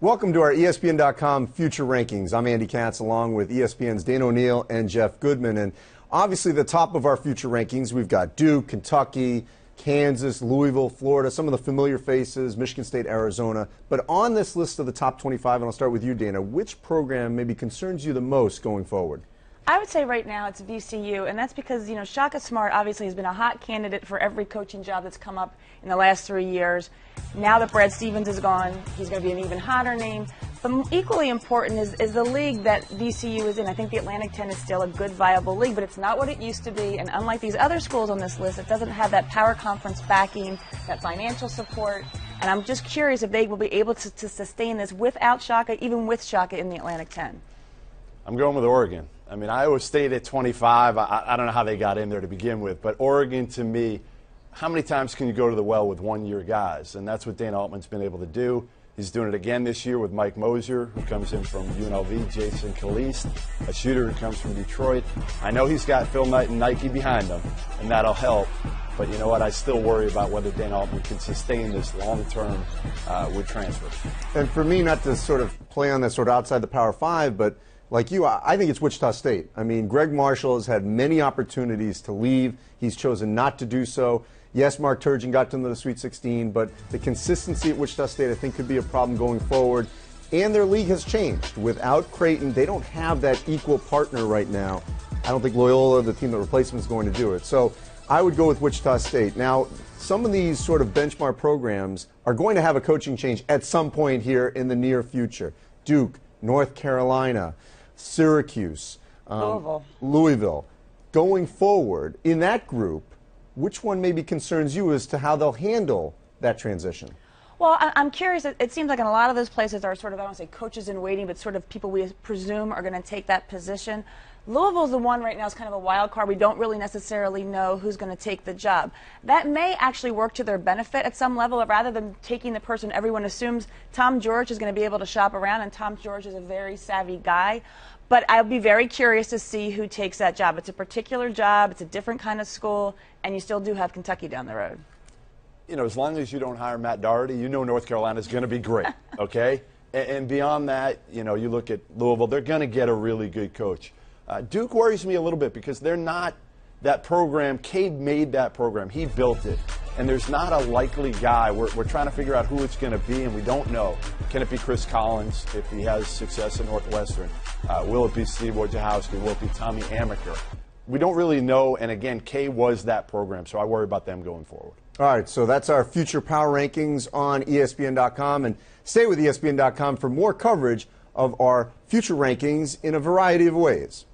Welcome to our ESPN.com Future Rankings. I'm Andy Katz along with ESPN's Dane O'Neill and Jeff Goodman. And obviously the top of our Future Rankings, we've got Duke, Kentucky, Kansas, Louisville, Florida, some of the familiar faces, Michigan State, Arizona. But on this list of the top 25, and I'll start with you, Dana, which program maybe concerns you the most going forward? I would say right now it's VCU, and that's because, Shaka Smart obviously has been a hot candidate for every coaching job that's come up in the last 3 years. Now that Brad Stevens is gone, he's going to be an even hotter name. But equally important is the league that VCU is in. I think the Atlantic 10 is still a good, viable league, but it's not what it used to be. And unlike these other schools on this list, it doesn't have that power conference backing, that financial support. And I'm just curious if they will be able to sustain this without Shaka, even with Shaka in the Atlantic 10. I'm going with Oregon. I mean, Iowa State at 25, I don't know how they got in there to begin with, but Oregon, to me, how many times can you go to the well with one-year guys? And that's what Dana Altman's been able to do. He's doing it again this year with Mike Mosier, who comes in from UNLV, Jason Caliste, a shooter who comes from Detroit. I know he's got Phil Knight and Nike behind him, and that'll help. But you know what? I still worry about whether Dana Altman can sustain this long-term with transfers. And for me, not to sort of play on that sort of outside the Power Five, but like you, I think it's Wichita State. I mean, Greg Marshall has had many opportunities to leave. He's chosen not to do so. Yes, Mark Turgeon got to the Sweet 16, but the consistency at Wichita State, I think, could be a problem going forward. And their league has changed. Without Creighton, they don't have that equal partner right now. I don't think Loyola, the team that replaced him, is going to do it. So I would go with Wichita State. Now, some of these sort of benchmark programs are going to have a coaching change at some point here in the near future. Duke, North Carolina, Syracuse, Louisville. Going forward, in that group, which one maybe concerns you as to how they'll handle that transition? Well, I'm curious. It seems like in a lot of those places are sort of, I don't want to say coaches in waiting, but sort of people we presume are going to take that position. Louisville's the one right now is kind of a wild card. We don't really necessarily know who's going to take the job. That may actually work to their benefit at some level. Rather than taking the person everyone assumes, Tom George is going to be able to shop around, and Tom George is a very savvy guy. But I'll be very curious to see who takes that job. It's a particular job. It's a different kind of school, and you still do have Kentucky down the road. You know, as long as you don't hire Matt Doherty, you know North Carolina is going to be great, okay? And beyond that, you look at Louisville, they're going to get a really good coach. Duke worries me a little bit because they're not that program. Cade made that program. He built it. And there's not a likely guy. We're trying to figure out who it's going to be, and we don't know. Can it be Chris Collins if he has success at Northwestern? Will it be Steve Wojciechowski? Will it be Tommy Amaker? We don't really know, and again, K was that program, so I worry about them going forward. All right, so that's our future power rankings on ESPN.com, and stay with ESPN.com for more coverage of our future rankings in a variety of ways.